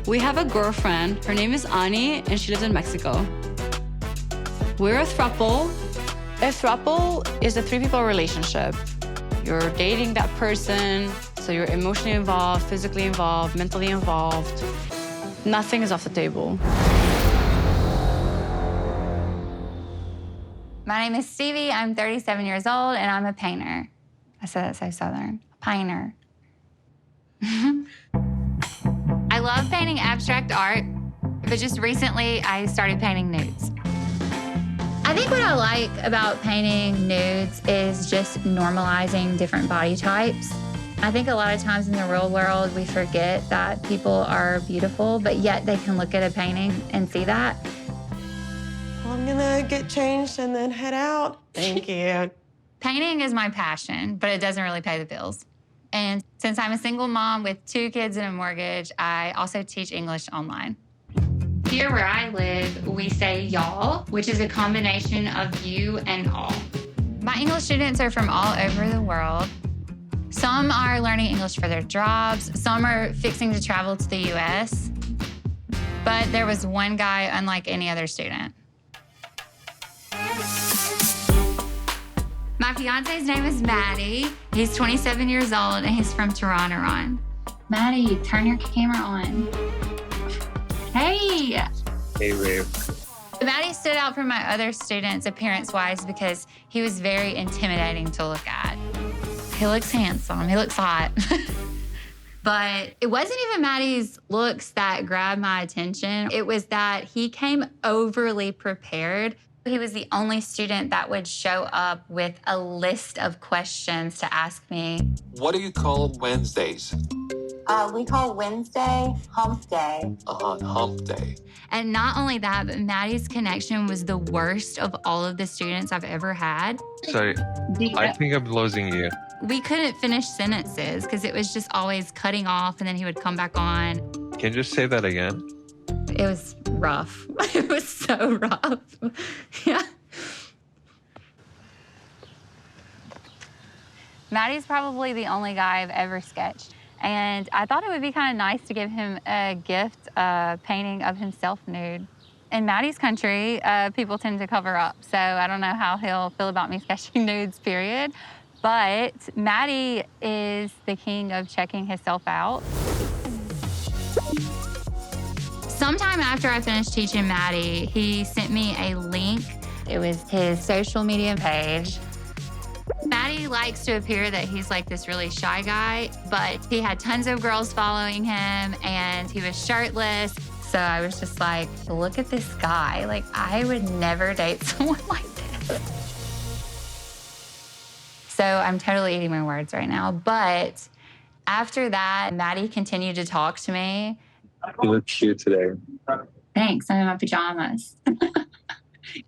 We have a girlfriend. Her name is Ani, and she lives in Mexico. We're a throuple. A throuple is a three-people relationship. You're dating that person, so you're emotionally involved, physically involved, mentally involved. Nothing is off the table. My name is Stevie. I'm 37 years old, and I'm a painter. I said that so Southern. A painter. I love painting abstract art, but just recently I started painting nudes. I think what I like about painting nudes is just normalizing different body types. I think a lot of times in the real world, we forget that people are beautiful, but yet they can look at a painting and see that. I'm gonna get changed and then head out. Thank you. Painting is my passion, but it doesn't really pay the bills. And since I'm a single mom with 2 kids and a mortgage, I also teach English online. Here where I live, we say y'all, which is a combination of you and all. My English students are from all over the world. Some are learning English for their jobs. Some are fixing to travel to the US. But there was one guy unlike any other student. My fiance's name is Maddie. He's 27 years old, and he's from Tehran, Iran. Maddie, turn your camera on. Hey. Hey, babe. Maddie stood out from my other students appearance-wise because he was very intimidating to look at. He looks handsome. He looks hot. But it wasn't even Maddie's looks that grabbed my attention. It was that he came overly prepared. He was the only student that would show up with a list of questions to ask me. What do you call Wednesdays? We call Wednesday hump day. Hump day. And not only that, but Maddie's connection was the worst of all of the students I've ever had. Sorry, I think I'm losing you. We couldn't finish sentences because it was just always cutting off and then he would come back on. Can you just say that again? It was rough. It was so rough. Yeah. Maddie's probably the only guy I've ever sketched. And I thought it would be kind of nice to give him a gift, a painting of himself nude. In Maddie's country, people tend to cover up. So I don't know how he'll feel about me sketching nudes, period. But Maddie is the king of checking himself out. Sometime after I finished teaching Maddie, he sent me a link. It was his social media page. Maddie likes to appear that he's like this really shy guy, but he had tons of girls following him and he was shirtless. So I was just like, look at this guy. Like, I would never date someone like this. So I'm totally eating my words right now. But after that, Maddie continued to talk to me. You look cute today. Thanks, I'm in my pajamas.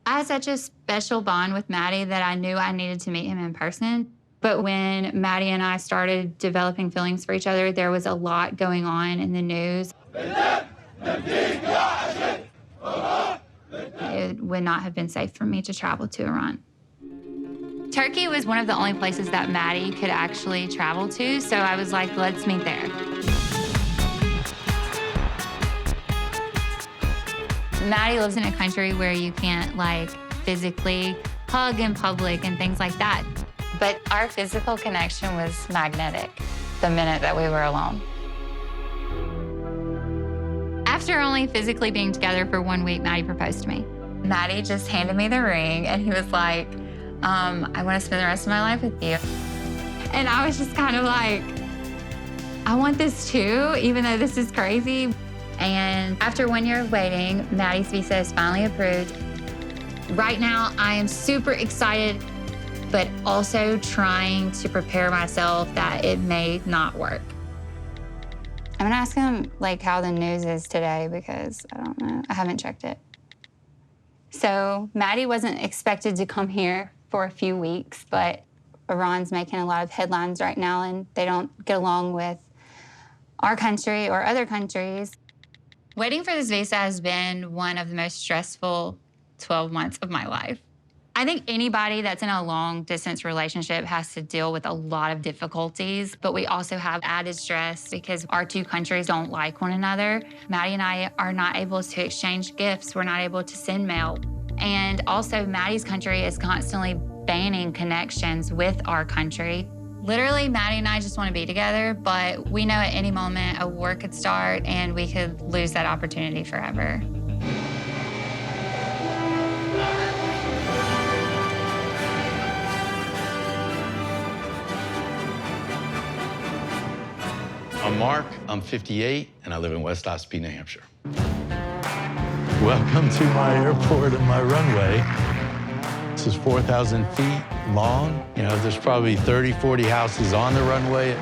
I had such a special bond with Maddie that I knew I needed to meet him in person. But when Maddie and I started developing feelings for each other, there was a lot going on in the news. It would not have been safe for me to travel to Iran. Turkey was one of the only places that Maddie could actually travel to, so I was like, let's meet there. Maddie lives in a country where you can't, like, physically hug in public and things like that. But our physical connection was magnetic the minute that we were alone. After only physically being together for 1 week, Maddie proposed to me. Maddie just handed me the ring, and he was like, I want to spend the rest of my life with you. And I was just kind of like, I want this too, even though this is crazy. And after 1 year of waiting, Maddie's visa is finally approved. Right now, I am super excited, but also trying to prepare myself that it may not work. I'm gonna ask him like how the news is today because I don't know, I haven't checked it. So Maddie wasn't expected to come here for a few weeks, but Iran's making a lot of headlines right now and they don't get along with our country or other countries. Waiting for this visa has been one of the most stressful 12 months of my life. I think anybody that's in a long-distance relationship has to deal with a lot of difficulties, but we also have added stress because our two countries don't like one another. Maddie and I are not able to exchange gifts. We're not able to send mail. And also, Maddie's country is constantly banning connections with our country. Literally, Maddie and I just want to be together, but we know at any moment a war could start and we could lose that opportunity forever. I'm Mark, I'm 58, and I live in West Ospey, New Hampshire. Welcome to my airport and my runway. This is 4,000 feet long. You know, there's probably 30, 40 houses on the runway.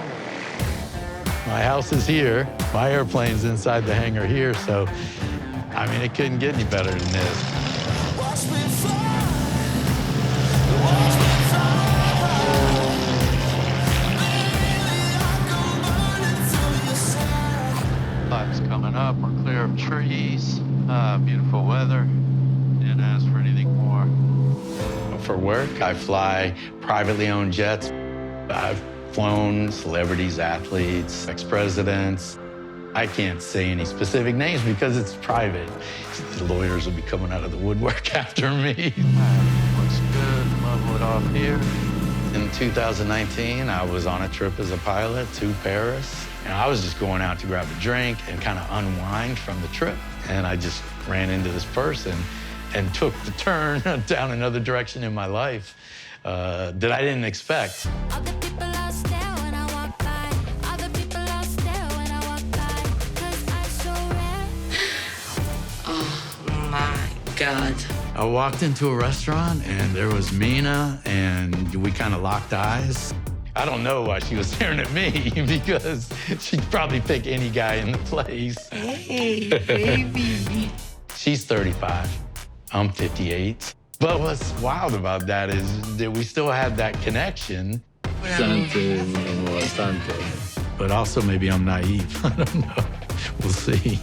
My house is here. My airplane's inside the hangar here, so, I mean, it couldn't get any better than this. Time's coming up. We're clear of trees. Beautiful weather. Didn't ask for anything more. For work, I fly privately owned jets. I've flown celebrities, athletes, ex-presidents. I can't say any specific names because it's private. The lawyers will be coming out of the woodwork after me. Looks good. Level it off here. In 2019, I was on a trip as a pilot to Paris. And I was just going out to grab a drink and kind of unwind from the trip. And I just ran into this person and took the turn down another direction in my life that I didn't expect. Other people are stare when I walk by. Other people are stare when I walk by. 'Cause I'm so rare. Oh my God. I walked into a restaurant and there was Mina and we kind of locked eyes. I don't know why she was staring at me because she'd probably pick any guy in the place. Hey, baby. She's 35. I'm 58. But what's wild about that is that we still had that connection. But also maybe I'm naive. I don't know. We'll see.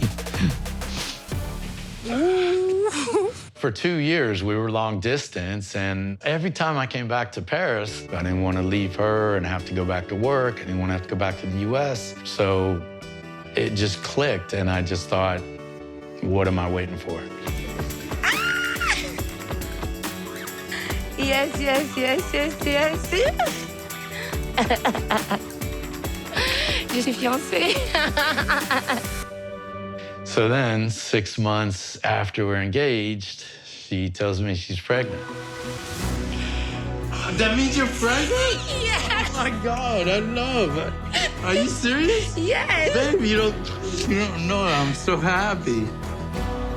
For 2 years, we were long distance, and every time I came back to Paris, I didn't want to leave her and have to go back to work. I didn't want to have to go back to the US. So it just clicked, and I just thought, what am I waiting for? Yes, yes, yes, yes, yes, yes. Je suis fiancée. So then, 6 months after we're engaged, she tells me she's pregnant. That means you're pregnant? Yes. Oh my God, I love it. Are you serious? Yes. Babe, you don't know. I'm so happy.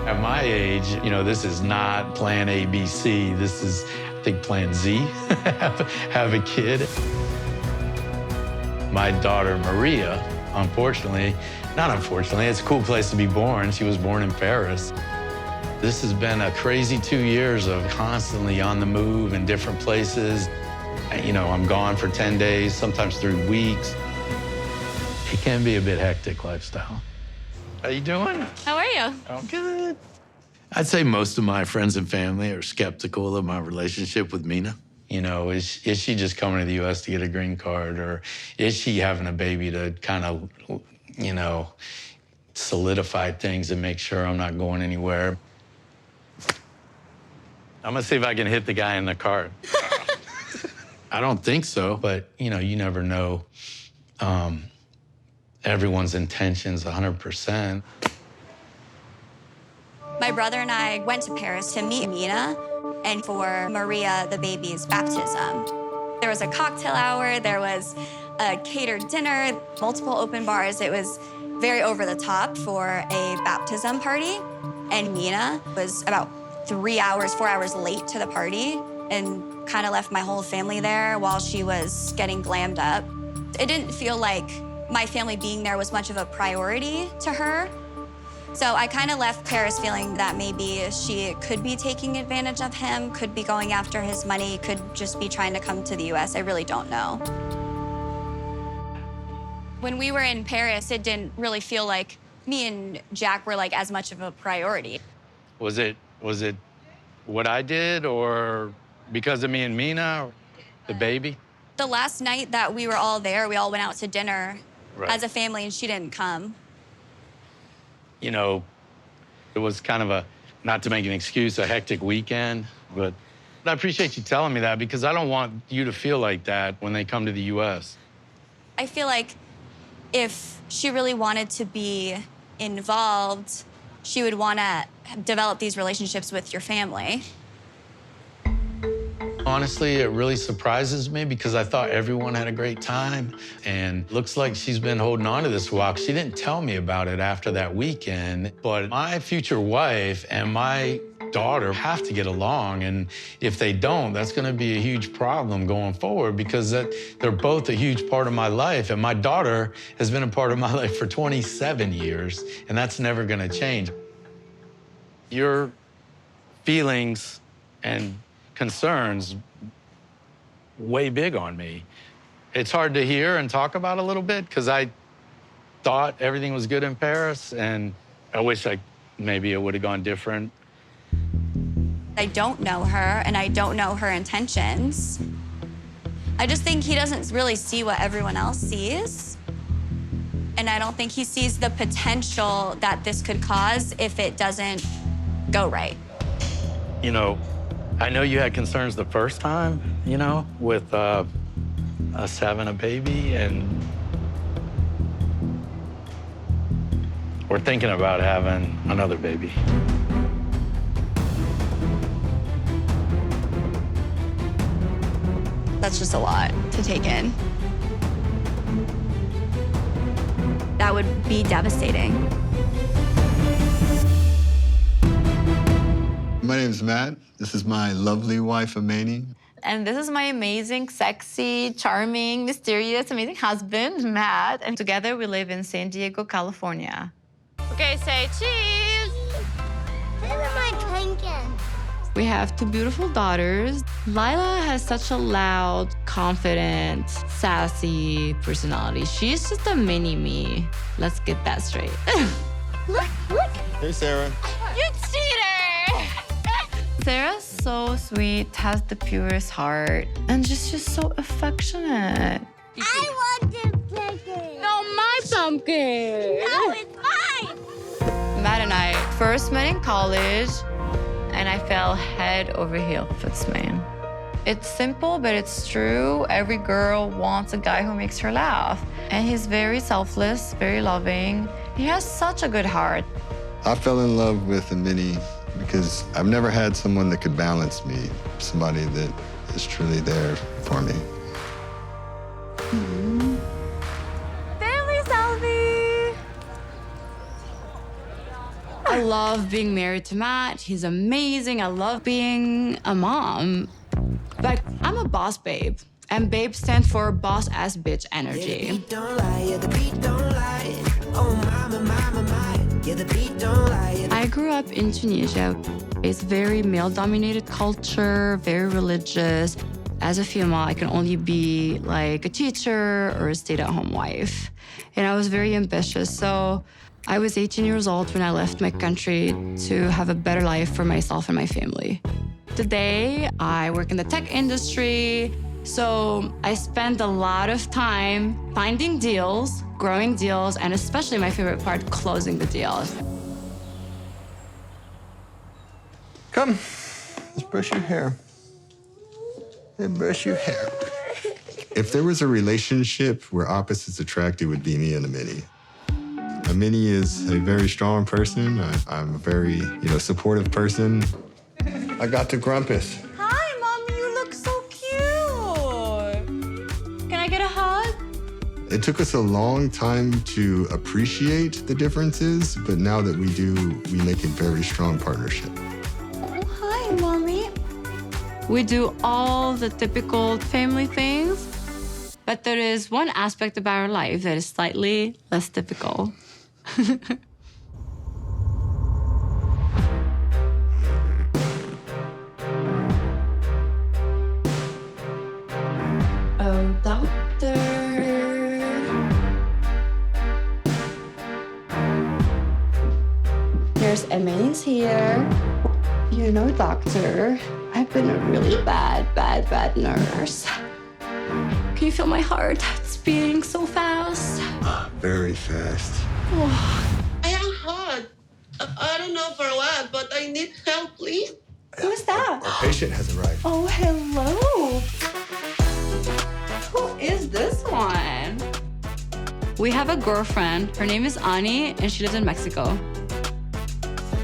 At my age, you know, this is not plan A, B, C. This is, I think, plan Z, have a kid. My daughter, Maria, unfortunately, not unfortunately, it's a cool place to be born. She was born in Paris. This has been a crazy 2 years of constantly on the move in different places. You know, I'm gone for 10 days, sometimes 3 weeks. It can be a bit hectic lifestyle. How you doing? How are you? I'm good. I'd say most of my friends and family are skeptical of my relationship with Mina. You know, is she just coming to the U.S. to get a green card, or is she having a baby to kind of, you know, solidify things and make sure I'm not going anywhere? I'm gonna see if I can hit the guy in the car. I don't think so, but you know, you never know everyone's intentions 100%. My brother and I went to Paris to meet Mina and for Maria, the baby's baptism. There was a cocktail hour, there was a catered dinner, multiple open bars. It was very over the top for a baptism party. And Mina was about 3 hours, 4 hours late to the party and kind of left my whole family there while she was getting glammed up. It didn't feel like my family being there was much of a priority to her. So I kind of left Paris feeling that maybe she could be taking advantage of him, could be going after his money, could just be trying to come to the US. I really don't know. When we were in Paris, it didn't really feel like me and Jack were like as much of a priority. Was it what I did, or Because of me and Mina, the baby? The last night that we were all there, we all went out to dinner Right. as a family, and she didn't come. You know, it was kind of a, not to make an excuse, a hectic weekend, but I appreciate you telling me that because I don't want you to feel like that when they come to the U.S. I feel like if she really wanted to be involved, she would want to develop these relationships with your family. Honestly, it really surprises me because I thought everyone had a great time. And looks like she's been holding on to this walk. She didn't tell me about it after that weekend, but my future wife and my daughter have to get along. And if they don't, that's gonna be a huge problem going forward because they're both a huge part of my life. And my daughter has been a part of my life for 27 years, and that's never gonna change. Your feelings and concerns way big on me. It's hard to hear and talk about a little bit because I thought everything was good in Paris, and I wish maybe it would have gone different. I don't know her, and I don't know her intentions. I just think he doesn't really see what everyone else sees. And I don't think he sees the potential that this could cause if it doesn't go right. You know, I know you had concerns the first time, you know, with us having a baby, and we're thinking about having another baby. That's just a lot to take in. That would be devastating. My name's Matt. This is my lovely wife, Amani. And this is my amazing, sexy, charming, mysterious, amazing husband, Matt. And together we live in San Diego, California. Okay, say cheese. Where am I drinking? We have 2 beautiful daughters. Lila has such a loud, confident, sassy personality. She's just a mini me. Let's get that straight. Look. Hey, Sarah. You cheater! Sarah's so sweet, has the purest heart, and just so affectionate. I want to pick it. No, my pumpkin! No, it's mine. Matt and I first met in college, and I fell head over heels for this man. It's simple, but it's true. Every girl wants a guy who makes her laugh. And he's very selfless, very loving. He has such a good heart. I fell in love with Amani because I've never had someone that could balance me, somebody that is truly there for me. Family selfie! I love being married to Matt. He's amazing. I love being a mom. But I'm a boss babe, and babe stands for boss ass bitch energy. Yeah, the beat don't lie, yeah, the beat don't lie. Oh, mama, yeah, the beat don't lie. I grew up in Tunisia. It's very male-dominated culture, very religious. As a female, I can only be like a teacher or a stay-at-home wife. And I was very ambitious, so I was 18 years old when I left my country to have a better life for myself and my family. Today, I work in the tech industry, so I spend a lot of time finding deals, growing deals, and especially my favorite part, closing the deals. Come, let's brush your hair. And brush your hair. If there was a relationship where opposites attract, it would be me and Amani. Amani is a very strong person. I'm a very, supportive person. I got the grumpus. Hi, Mommy, you look so cute. Can I get a hug? It took us a long time to appreciate the differences, but now that we do, we make a very strong partnership. Oh, hi, Mommy. We do all the typical family things, but there is one aspect of our life that is slightly less typical. Oh, doctor. Here's Emily's here. You know, doctor, I've been a really bad nurse. Can you feel my heart? It's beating so fast. Very fast. I am hot. I don't know for what, but I need help, please. Who's that? Our patient has arrived. Oh, hello. Who is this one? We have a girlfriend. Her name is Ani, and she lives in Mexico.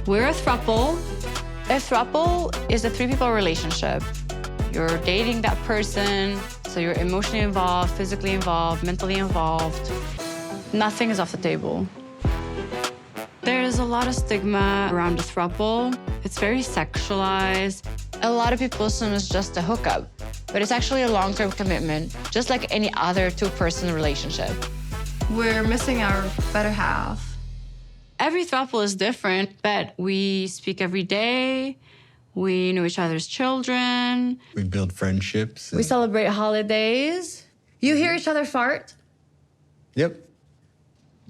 We're a throuple. A throuple is a three-people relationship. You're dating that person, so you're emotionally involved, physically involved, mentally involved. Nothing is off the table. There's a lot of stigma around a throuple. It's very sexualized. A lot of people assume it's just a hookup, but it's actually a long-term commitment, just like any other two-person relationship. We're missing our better half. Every throuple is different, but we speak every day. We know each other's children. We build friendships. We celebrate holidays. You hear each other fart? Yep.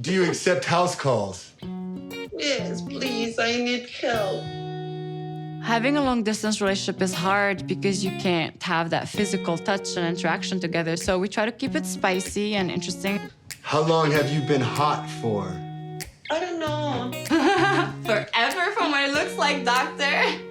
Do you accept house calls? Yes, please, I need help. Having a long-distance relationship is hard because you can't have that physical touch and interaction together. So we try to keep it spicy and interesting. How long have you been hot for? I don't know. Forever from what it looks like, doctor.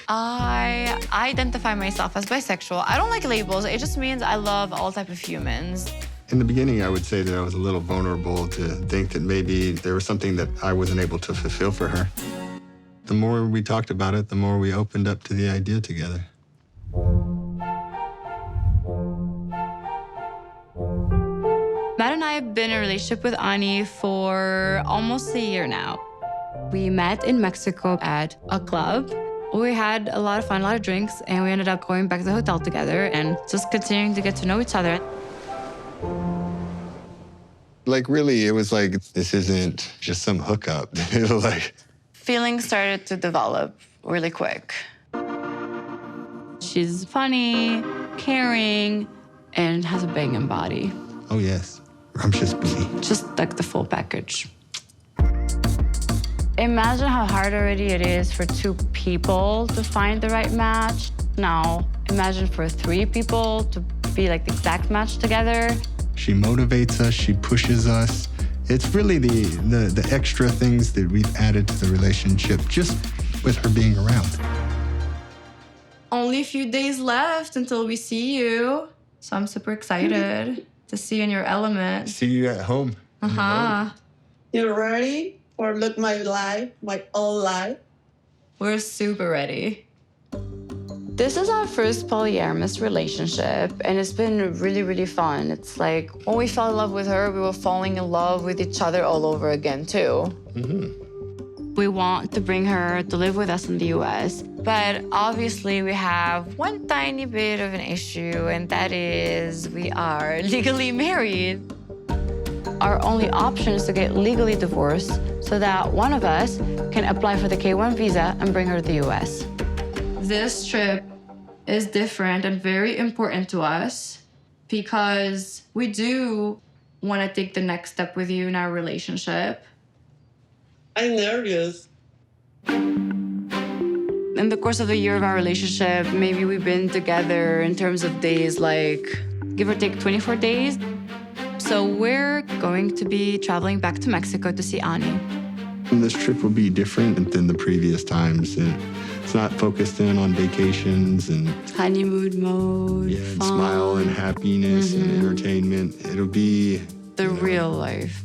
I identify myself as bisexual. I don't like labels. It just means I love all type of humans. In the beginning, I would say that I was a little vulnerable to think that maybe there was something that I wasn't able to fulfill for her. The more we talked about it, the more we opened up to the idea together. Matt and I have been in a relationship with Ani for almost a year now. We met in Mexico at a club. We had a lot of fun, a lot of drinks, and we ended up going back to the hotel together and just continuing to get to know each other. Like, really, it was like, this isn't just some hookup. It was like... Feelings started to develop really quick. She's funny, caring, and has a banging body. Oh, yes. Rumptious booty. Just like the full package. Imagine how hard already it is for two people to find the right match. Now, imagine for three people to be like the exact match together. She motivates us, she pushes us. It's really the extra things that we've added to the relationship just with her being around. Only a few days left until we see you. So I'm super excited to see you in your element. See you at home. Uh-huh. You ready for look my life, my own life? We're super ready. This is our first polyamorous relationship, and it's been really, really fun. It's like when we fell in love with her, we were falling in love with each other all over again, too. Mm-hmm. We want to bring her to live with us in the US, but obviously we have one tiny bit of an issue, and that is we are legally married. Our only option is to get legally divorced so that one of us can apply for the K-1 visa and bring her to the US. This trip is different and very important to us because we do want to take the next step with you in our relationship. I'm nervous. In the course of the year of our relationship, maybe we've been together in terms of days, like give or take 24 days. So we're going to be traveling back to Mexico to see Ani. And this trip will be different than the previous times. It's not focused in on vacations and honeymoon mode, and fun. Smile and happiness and entertainment. It'll be the real life.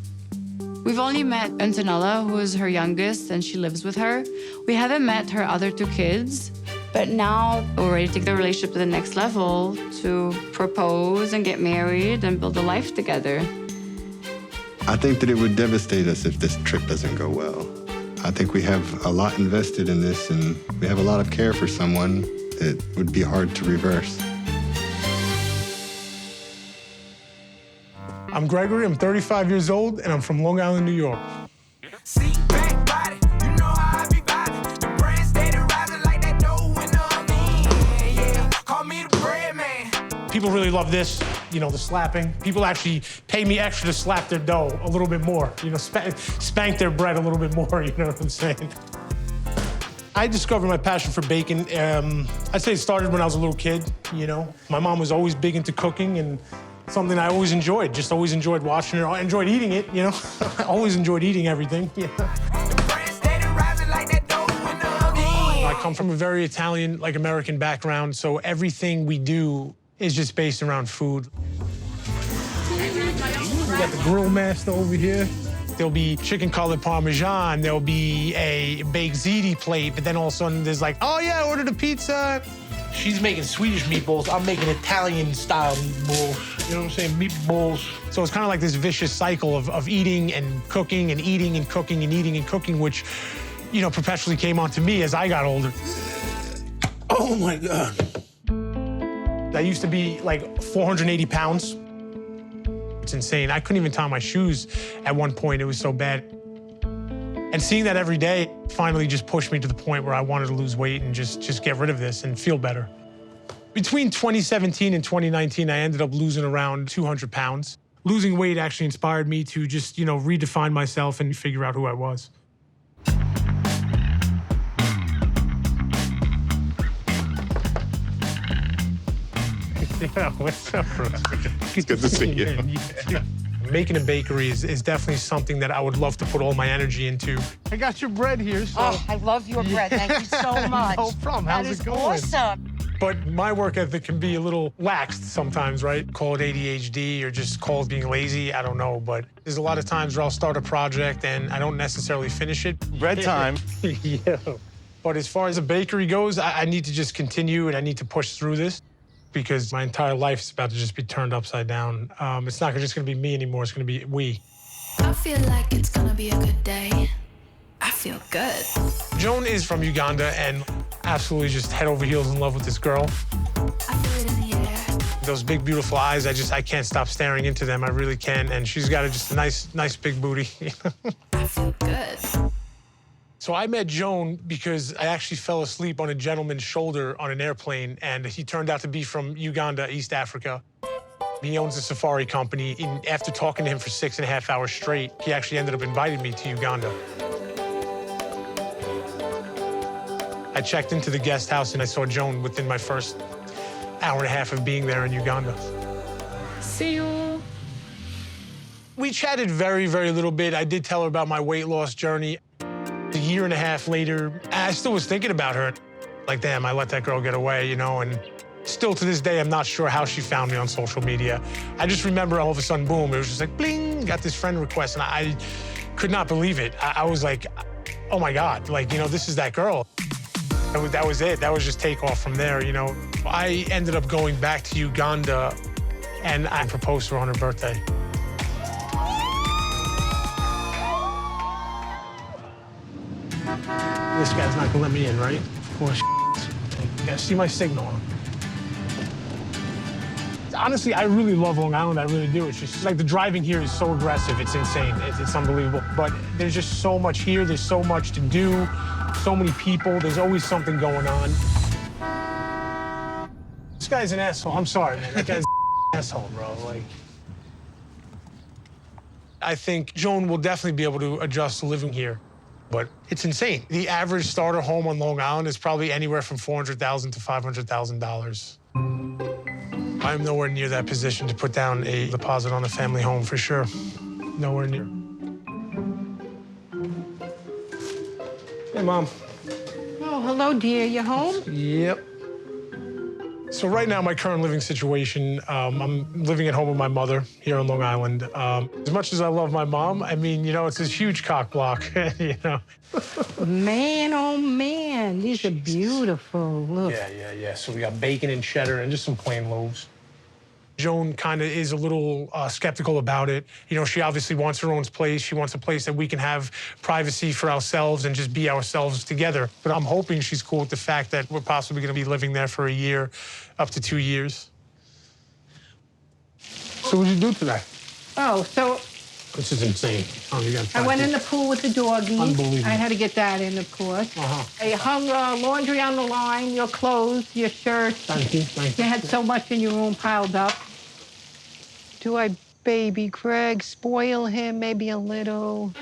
We've only met Antonella, who is her youngest, and she lives with her. We haven't met her other two kids, but now we're ready to take the relationship to the next level, to propose and get married and build a life together. I think that it would devastate us if this trip doesn't go well. I think we have a lot invested in this, and we have a lot of care for someone that would be hard to reverse. I'm Gregory, I'm 35 years old, and I'm from Long Island, New York. People really love this, you know, the slapping. People actually pay me extra to slap their dough a little bit more, you know, spank their bread a little bit more, you know what I'm saying? I discovered my passion for baking. I'd say it started when I was a little kid, you know. My mom was always big into cooking and something I always enjoyed. Just always enjoyed watching her. I enjoyed eating it, you know. I always enjoyed eating everything. Yeah. I come from a very Italian, like American background, so everything we do is just based around food. We got the grill master over here. There'll be chicken cutlet parmesan. There'll be a baked ziti plate, but then all of a sudden there's like, oh yeah, I ordered a pizza. She's making Swedish meatballs. I'm making Italian-style meatballs. You know what I'm saying? Meatballs. So it's kind of like this vicious cycle of eating and cooking and eating and cooking and eating and cooking, which, you know, perpetually came onto me as I got older. Oh my God. I used to be like 480 pounds. It's insane. I couldn't even tie my shoes at one point. It was so bad. And seeing that every day finally just pushed me to the point where I wanted to lose weight and just get rid of this and feel better. Between 2017 and 2019, I ended up losing around 200 pounds. Losing weight actually inspired me to just, you know, redefine myself and figure out who I was. Yeah, what's up, bro? It's good to see you. Making a bakery is definitely something that I would love to put all my energy into. I got your bread here, so... Oh, I love your bread. Thank you so much. No problem. How's it going? That is awesome. But my work ethic can be a little laxed sometimes, right? Call it ADHD or just call it being lazy. I don't know. But there's a lot of times where I'll start a project and I don't necessarily finish it. Bread time. Yeah. But as far as a bakery goes, I need to just continue and I need to push through this because my entire life is about to just be turned upside down. It's not just going to be me anymore. It's going to be we. I feel like it's gonna be a good day. I feel good. Joan is from Uganda and absolutely just head over heels in love with this girl. I feel it in the air. Those big, beautiful eyes, I can't stop staring into them. I really can. And she's got just a nice big booty. I feel good. So I met Joan because I actually fell asleep on a gentleman's shoulder on an airplane, and he turned out to be from Uganda, East Africa. He owns a safari company. And after talking to him for 6.5 hours straight, he actually ended up inviting me to Uganda. I checked into the guest house and I saw Joan within my first hour and a half of being there in Uganda. See you. We chatted very, very little bit. I did tell her about my weight loss journey. A year and a half later, I still was thinking about her. Like, damn, I let that girl get away, you know, and still to this day, I'm not sure how she found me on social media. I just remember all of a sudden, boom, it was just like, bling, got this friend request, and I could not believe it. I was like, oh my God, like, you know, this is that girl. That was it. That was just takeoff from there, you know. I ended up going back to Uganda, and I proposed to her on her birthday. This guy's not gonna let me in, right? Of course. You gotta see my signal. Honestly, I really love Long Island. I really do. It's just like the driving here is so aggressive. It's insane. It's unbelievable. But there's just so much here. There's so much to do. So many people. There's always something going on. This guy's an asshole. I'm sorry, man. That guy's an asshole, bro. Like, I think Joan will definitely be able to adjust to living here. But it's insane. The average starter home on Long Island is probably anywhere from $400,000 to $500,000. I'm nowhere near that position to put down a deposit on a family home for sure. Nowhere near. Hey, Mom. Oh, hello, dear. You home? Yep. So right now, my current living situation, I'm living at home with my mother here on Long Island. As much as I love my mom, I mean, you know, it's this huge cock block, you know. Man, oh, man. These are beautiful. Look. Yeah. So we got bacon and cheddar and just some plain loaves. Joan kind of is a little skeptical about it. You know, she obviously wants her own place. She wants a place that we can have privacy for ourselves and just be ourselves together. But I'm hoping she's cool with the fact that we're possibly going to be living there for a year, up to 2 years. So what did you do today? Oh, so This is insane. Oh, you got I went in the pool with the doggies. Unbelievable. I had to get that in, of course. Uh-huh. I hung laundry on the line, your clothes, your shirts. Thank you. You had so much in your room piled up. Do I baby Greg, spoil him maybe a little?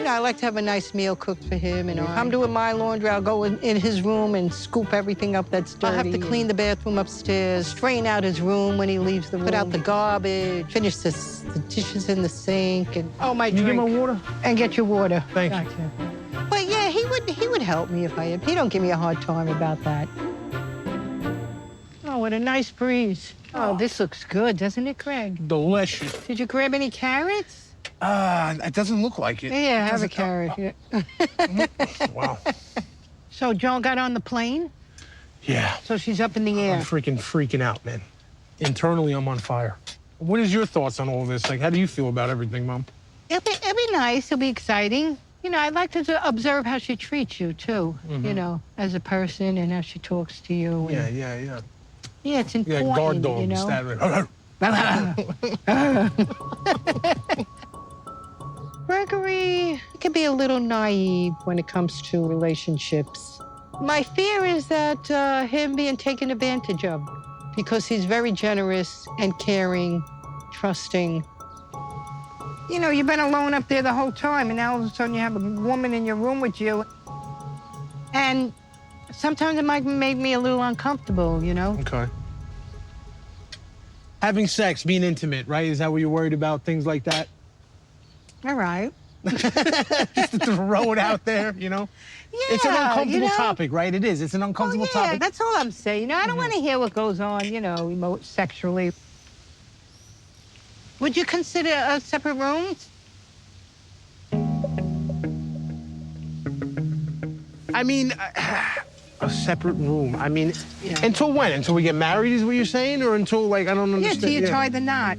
You know, I like to have a nice meal cooked for him. And I'm doing my laundry. I'll go in his room and scoop everything up that's dirty. I'll have to clean the bathroom upstairs, straighten out his room when he leaves the room, put out the garbage, finish the dishes in the sink, and my Can you drink. get my water? And get your water. Thank you. Gotcha. But yeah, he would help me if he don't give me a hard time about that. Oh, what a nice breeze. Oh, this looks good, doesn't it, Greg? Delicious. Did you grab any carrots? It doesn't look like it. Yeah, have a carrot. Yeah. Wow. So Joan got on the plane? Yeah. So she's up in the air. I'm freaking out, man. Internally, I'm on fire. What is your thoughts on all this? Like, how do you feel about everything, Mom? It'll be nice. It'll be exciting. You know, I'd like to observe how she treats you, too, you know, as a person and how she talks to you. Yeah. Yeah, it's important, Yeah, guard dog. you know? Gregory can be a little naive when it comes to relationships. My fear is that him being taken advantage of because he's very generous and caring, trusting. You know, you've been alone up there the whole time, and now all of a sudden you have a woman in your room with you. And sometimes it might make me a little uncomfortable, you know? Okay. Having sex, being intimate, right? Is that what you're worried about? Things like that? All right. Just to throw it out there, you know? Yeah, it's an uncomfortable you know? topic, right? It is. It's an uncomfortable Yeah, topic. that's all I'm saying. You know, I don't want to hear what goes on, you know, sexually. Would you consider a separate rooms? I mean, a separate room. I mean, Yeah. until when? Until we get married is what you're saying? Or until, like, I don't Yeah, understand. till you tie the knot.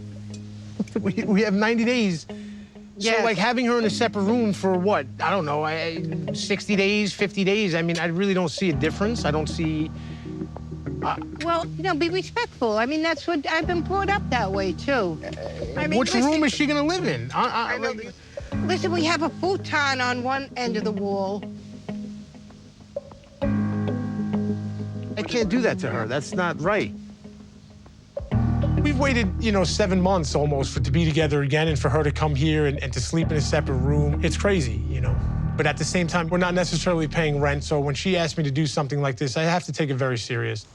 We have 90 days. Yes. So, like, having her in a separate room for what? I don't know, 60 days, 50 days. I mean, I really don't see a difference. I don't see... Well, you know, be respectful. I mean, that's what I've been brought up that way, too. I mean, which room is she gonna live in? Listen, we have a futon on one end of the wall. I can't do that to her. That's not right. We've waited, 7 months almost to be together again and for her to come here and to sleep in a separate room. It's crazy, But at the same time, we're not necessarily paying rent, so when she asked me to do something like this, I have to take it very serious.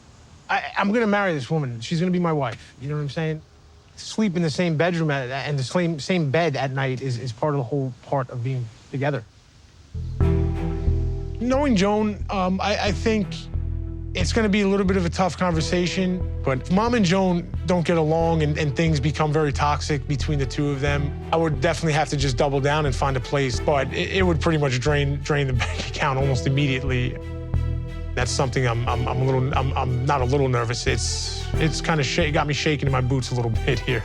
I'm gonna marry this woman. She's gonna be my wife. You know what I'm saying? Sleep in the same bedroom and the same bed at night is part of the whole part of being together. Knowing Joan, I think it's gonna be a little bit of a tough conversation, but if Mom and Joan don't get along and things become very toxic between the two of them, I would definitely have to just double down and find a place, but it would pretty much drain the bank account almost immediately. That's something I'm not a little nervous. It's kind of got me shaking in my boots a little bit here,